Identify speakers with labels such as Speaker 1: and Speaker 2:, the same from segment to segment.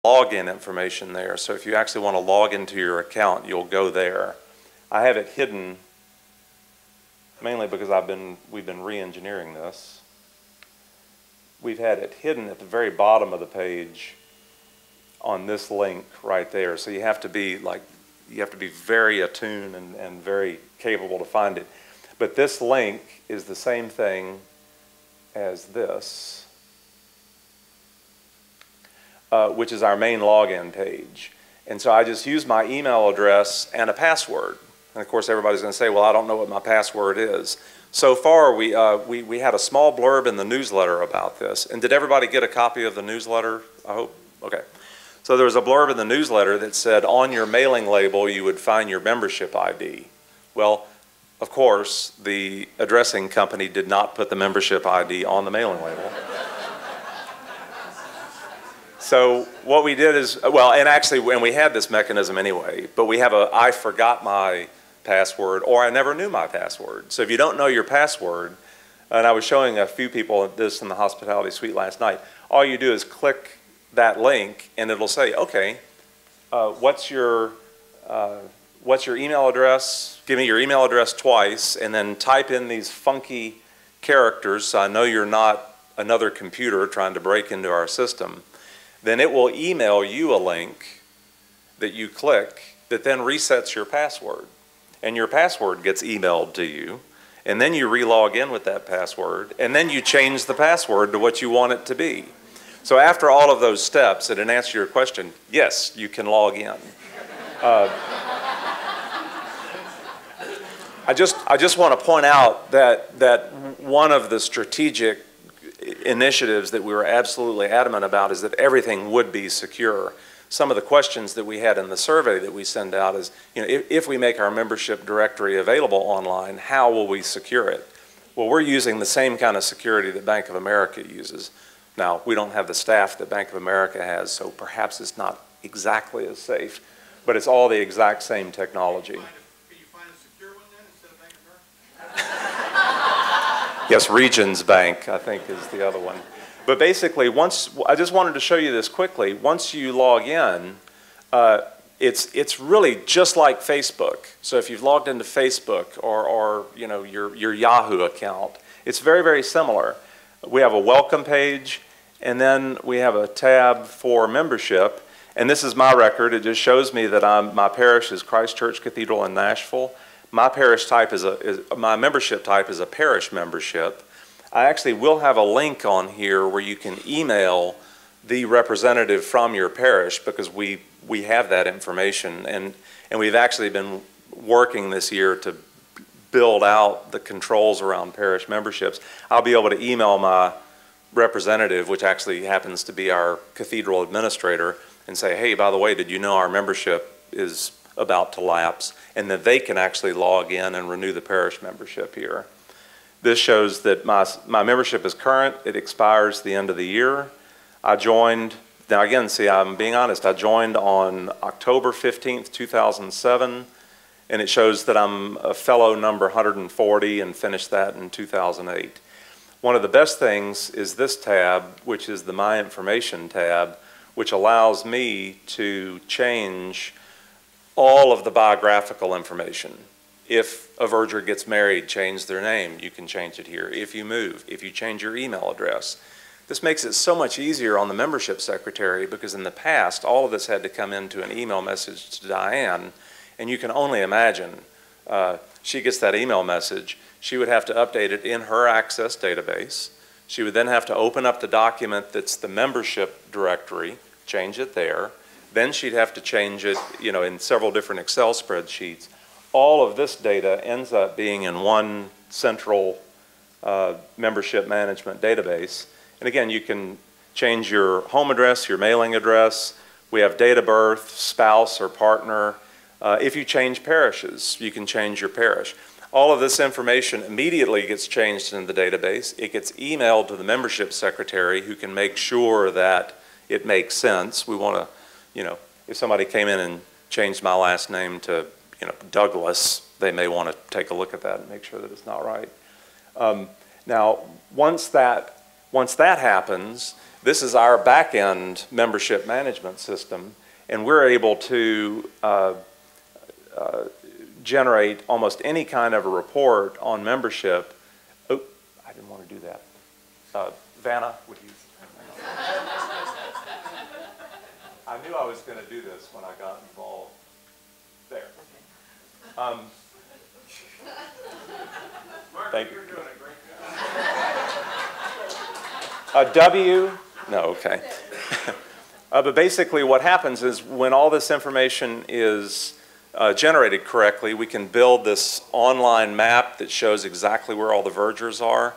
Speaker 1: login information there. So if you actually want to log into your account, you'll go there. I have it hidden mainly because we've been re-engineering this. We've had it hidden at the very bottom of the page on this link right there. So you have to be very attuned and very capable to find it. But this link is the same thing as this, which is our main login page. And so I just use my email address and a password. And of course everybody's going to say, well, I don't know what my password is. So far we had a small blurb in the newsletter about this. And did everybody get a copy of the newsletter? I hope. Okay. So there was a blurb in the newsletter that said on your mailing label you would find your membership ID. Well, of course, the addressing company did not put the membership ID on the mailing label. So what we did is, well, and actually, when we had this mechanism anyway, but we have a I forgot my password or I never knew my password. So if you don't know your password, and I was showing a few people this in the hospitality suite last night, all you do is click that link and it'll say, okay, what's your email address? Give me your email address twice, and then type in these funky characters so I know you're not another computer trying to break into our system. Then it will email you a link that you click that then resets your password. And your password gets emailed to you, and then you re-log in with that password, and then you change the password to what you want it to be. So after all of those steps, and in answer to your question, yes, you can log in. I just want to point out that one of the strategic initiatives that we were absolutely adamant about is that everything would be secure. Some of the questions that we had in the survey that we send out is, you know, if we make our membership directory available online, how will we secure it? Well, we're using the same kind of security that Bank of America uses. Now, we don't have the staff that Bank of America has, so perhaps it's not exactly as safe, but it's all the exact same technology.
Speaker 2: Can you find a secure one then instead of Bank of America?
Speaker 1: Yes, Regions Bank, I think, is the other one. But basically, I just wanted to show you this quickly. Once you log in, it's really just like Facebook. So if you've logged into Facebook or you know, your Yahoo account, it's very, very similar. We have a welcome page, and then we have a tab for membership. And this is my record. It just shows me that my parish is Christ Church Cathedral in Nashville. My parish type my membership type is a parish membership. I actually will have a link on here where you can email the representative from your parish, because we have that information, and we've actually been working this year to build out the controls around parish memberships. I'll be able to email my representative, which actually happens to be our cathedral administrator, and say, hey, by the way, did you know our membership is about to lapse? And that they can actually log in and renew the parish membership here. This shows that my membership is current. It expires the end of the year. I joined, now again, see, I'm being honest, I joined on October 15th, 2007, and it shows that I'm a fellow number 140 and finished that in 2008. One of the best things is this tab, which is the My Information tab, which allows me to change all of the biographical information. If a verger gets married, change their name, you can change it here. If you move, if you change your email address. This makes it so much easier on the membership secretary, because in the past, all of this had to come into an email message to Diane, and you can only imagine, she gets that email message, she would have to update it in her Access database. She would then have to open up the document that's the membership directory, change it there. Then she'd have to change it, you know, in several different Excel spreadsheets. All of this data ends up being in one central membership management database. And again, you can change your home address, your mailing address. We have date of birth, spouse or partner. If you change parishes, you can change your parish. All of this information immediately gets changed in the database. It gets emailed to the membership secretary, who can make sure that it makes sense. We want to, you know, if somebody came in and changed my last name to, you know, Douglas, they may want to take a look at that and make sure that it's not right. Now, once that happens, This is our back-end membership management system, and we're able to generate almost any kind of a report on membership. Oh, I didn't want to do that. Vanna, would you? I knew I was going to do this when I got involved. There. Thank you.
Speaker 2: You're doing a great job.
Speaker 1: A W? No, okay. But basically what happens is when all this information is generated correctly, we can build this online map that shows exactly where all the vergers are.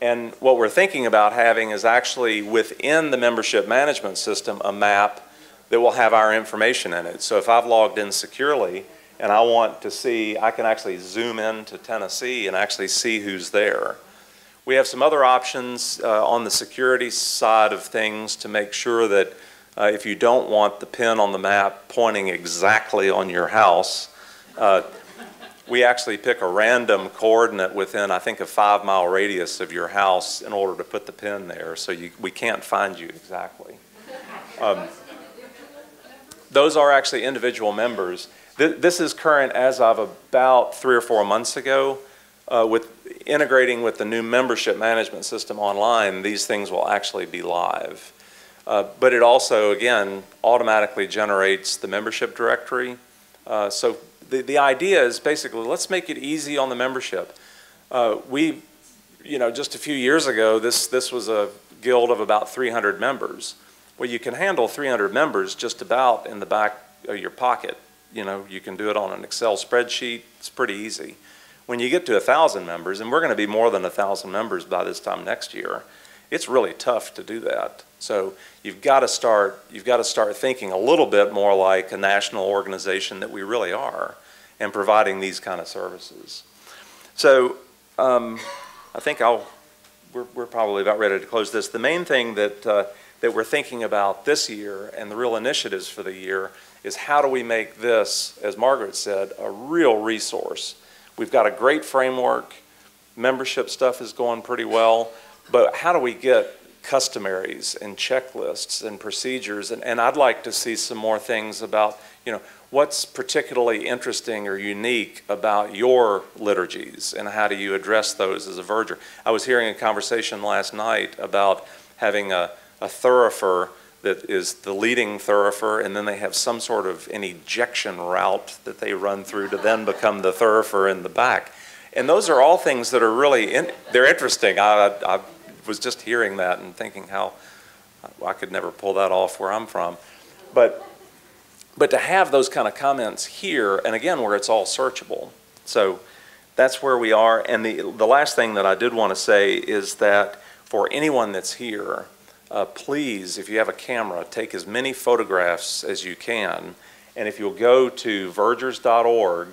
Speaker 1: And what we're thinking about having is actually within the membership management system a map that will have our information in it. So if I've logged in securely and I want to see, I can actually zoom in to Tennessee and actually see who's there. We have some other options on the security side of things to make sure that if you don't want the pin on the map pointing exactly on your house, we actually pick a random coordinate within, I think, a 5-mile radius of your house in order to put the pin there, so we can't find you exactly. Those are actually individual members. This is current as of about 3 or 4 months ago. With integrating with the new membership management system online, these things will actually be live. But it also, again, automatically generates the membership directory. So the idea is basically, let's make it easy on the membership. Just a few years ago, this was a guild of about 300 members. Well, you can handle 300 members just about in the back of your pocket. You can do it on an Excel spreadsheet. It's pretty easy. When you get to 1,000 members, and we're going to be more than 1,000 members by this time next year, it's really tough to do that. So you've got to start thinking a little bit more like a national organization that we really are, and providing these kind of services. So I think we're probably about ready to close this. The main thing that we're thinking about this year, and the real initiatives for the year, is how do we make this, as Margaret said, a real resource. We've got a great framework. Membership stuff is going pretty well. But how do we get customaries and checklists and procedures? And I'd like to see some more things about, what's particularly interesting or unique about your liturgies, and how do you address those as a verger? I was hearing a conversation last night about having a thurifer that is the leading thurifer, and then they have some sort of an ejection route that they run through to then become the thurifer in the back. And those are all things that are really, they're interesting. I was just hearing that and thinking how I could never pull that off where I'm from. But to have those kind of comments here, and again, where it's all searchable. So that's where we are. And the last thing that I did want to say is that for anyone that's here, please, if you have a camera, take as many photographs as you can. And if you'll go to vergers.org,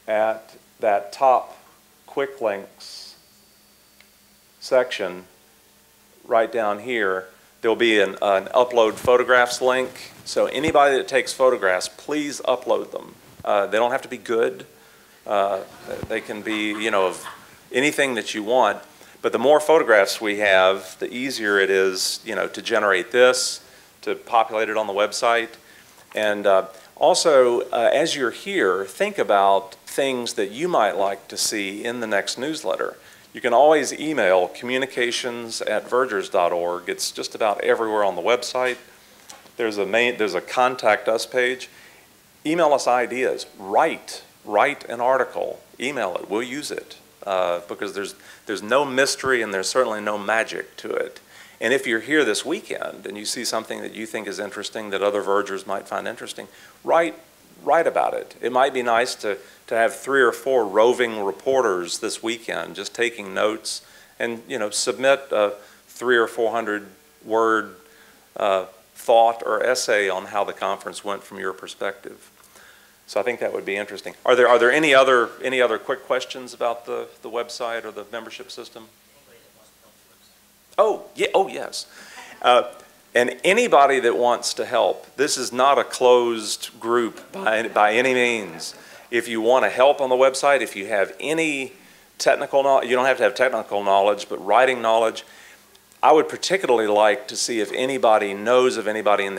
Speaker 1: at that top quick links section right down here, there'll be an upload photographs link. So anybody that takes photographs, please upload them. They don't have to be good. They can be, of anything that you want. But the more photographs we have, the easier it is, to generate this, to populate it on the website. And also, as you're here, think about things that you might like to see in the next newsletter. You can always email communications@vergers.org. It's just about everywhere on the website. There's a contact us page. Email us ideas. Write an article. Email it. We'll use it. Because there's no mystery and there's certainly no magic to it. And if you're here this weekend and you see something that you think is interesting that other vergers might find interesting, write about it. It might be nice to have 3 or 4 roving reporters this weekend just taking notes, and submit a 300 or 400 word thought or essay on how the conference went from your perspective. So I think that would be interesting. Are there any other quick questions about the website or the membership system? Oh, yeah. Oh, yes. And anybody that wants to help, this is not a closed group by any means. If you want to help on the website, if you have any technical knowledge, you don't have to have technical knowledge, but writing knowledge, I would particularly like to see if anybody knows of anybody in